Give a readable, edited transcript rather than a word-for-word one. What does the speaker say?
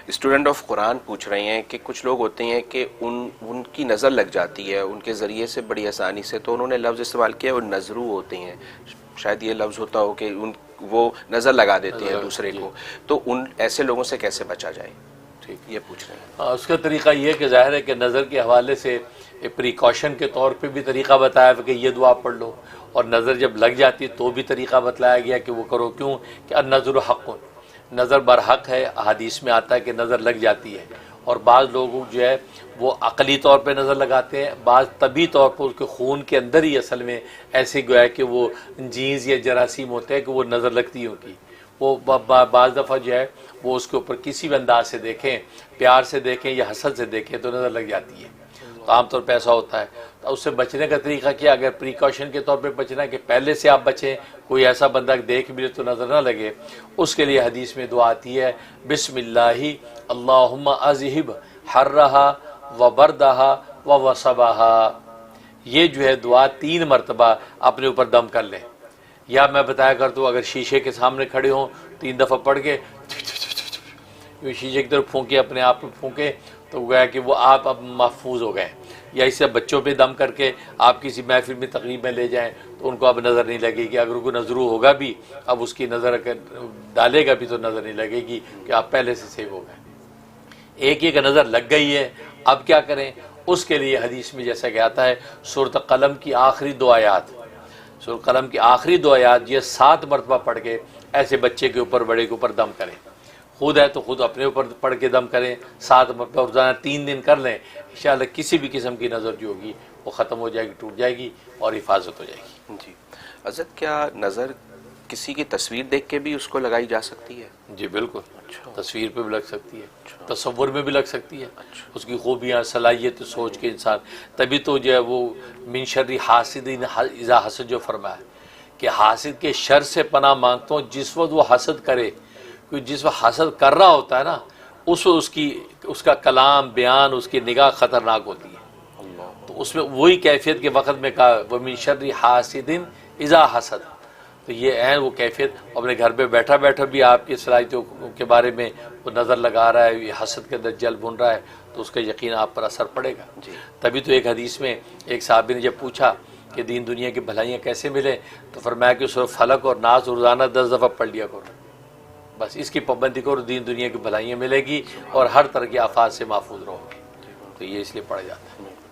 Student of قرآن پوچھ رہے ہیں کہ کچھ لوگ ہوتے ہیں کہ ان کی نظر لگ جاتی ہے ان کے ذریعے سے بڑی آسانی سے، تو انہوں نے لفظ استعمال کیا وہ نظرو ہوتے ہیں، شاید یہ لفظ ہوتا ہو کہ وہ نظر لگا دیتے ہیں دوسرے کو، تو ان ایسے لوگوں سے کیسے بچا جائے؟ ٹھیک، یہ پوچھ رہے ہیں۔ اس کا طریقہ یہ کہ ظاہر ہے کہ نظر کے حوالے سے پریکاشن کے طور پہ بھی طریقہ بتایا کہ یہ دعا پڑھ لو، اور نظر جب لگ جاتی تو بھی طریقہ بتلایا گیا کہ وہ کرو، کیوں کہ النظر حق، نظر برحق ہے، احادیث میں آتا ہے کہ نظر لگ جاتی ہے، اور بعض لوگ جو ہے وہ عقلی طور پہ نظر لگاتے ہیں، بعض طبی طور پر اس کے خون کے اندر ہی اصل میں ایسے گویا کہ وہ جینز یا جراثیم ہوتے ہیں کہ وہ نظر لگتی ہے ان کی، وہ بعض دفعہ جو ہے وہ اس کے اوپر کسی بھی انداز سے دیکھیں، پیار سے دیکھیں یا حسد سے دیکھیں تو نظر لگ جاتی ہے، تو عام طور پہ ایسا ہوتا ہے۔ تو اس سے بچنے کا طریقہ کیا؟ اگر پریکاشن کے طور پہ بچنا ہے کہ پہلے سے آپ بچیں، کوئی ایسا بندہ دیکھ بھی لے تو نظر نہ لگے، اس کے لیے حدیث میں دعا آتی ہے بسم اللہ اللہم اذہب حرہا و بردہا و وصبہا، یہ جو ہے دعا 3 مرتبہ اپنے اوپر دم کر لیں، یا میں بتایا کرتا ہوں اگر شیشے کے سامنے کھڑے ہوں 3 دفعہ پڑھ کے شیشے کی طرف پھونکے، اپنے آپ پہ پھونکے، تو گویا کہ وہ آپ اب محفوظ ہو گئے، یا اس سے بچوں پہ دم کر کے آپ کسی محفل میں تقریب میں لے جائیں تو ان کو اب نظر نہیں لگے گی، اگر کوئی نظرو ہوگا بھی اب اس کی نظر اگر ڈالے گا بھی تو نظر نہیں لگے گی کہ آپ پہلے سے سیو ہو گئے۔ ایک ایک نظر لگ گئی ہے، اب کیا کریں؟ اس کے لیے حدیث میں جیسا کہ آتا ہے سورۃ قلم کی آخری 2 آیات، سورۃ قلم کی آخری 2 آیات یہ 7 مرتبہ پڑھ کے ایسے بچے کے اوپر بڑے کے اوپر دم کریں، خود ہے تو خود اپنے اوپر پڑھ کے دم کریں، 7 مرتبہ روزانہ 3 دن کر لیں، انشاءاللہ کسی بھی قسم کی نظر جو ہوگی وہ ختم ہو جائے گی، ٹوٹ جائے گی اور حفاظت ہو جائے گی۔ جی حضرت، کیا نظر کسی کی تصویر دیکھ کے بھی اس کو لگائی جا سکتی ہے؟ جی بالکل، تصویر پہ بھی لگ سکتی ہے، تصور میں بھی لگ سکتی ہے، اس کی خوبیاں صلاحیت سوچ کے انسان، تبھی تو جو ہے وہ من شر حاسد اذا حسد جو فرمایا کہ حاسد کے شر سے پناہ مانگتا ہوں جس وقت وہ حسد کرے، کیونکہ جس وقت حسد کر رہا ہوتا ہے نا اس وقت اس کا کلام بیان اس کی نگاہ خطرناک ہوتی ہے، تو اس میں وہی کیفیت کے وقت میں کہا وَمِن شَرِّ حَاسِدٍ اِذَا حَسَدَ، تو یہ ہے وہ کیفیت، اپنے گھر پہ بیٹھا بیٹھا بھی آپ کی صلاحیتوں کے بارے میں وہ نظر لگا رہا ہے، یہ حسد کے اندر جل بن رہا ہے تو اس کا یقین آپ پر اثر پڑے گا۔ تبھی تو ایک حدیث میں ایک صحابی نے جب پوچھا کہ دین دنیا کی بھلائیاں کیسے ملیں تو فرمایا کہ سورۃ فلق اور ناس روزانہ 10 دفعہ پڑھ لیا کرو، بس اس کی پابندی کرو، دین دنیا کی بھلائیاں ملے گی اور ہر طرح کی آفات سے محفوظ رہو گے، تو یہ اس لیے پڑھا جاتا ہے۔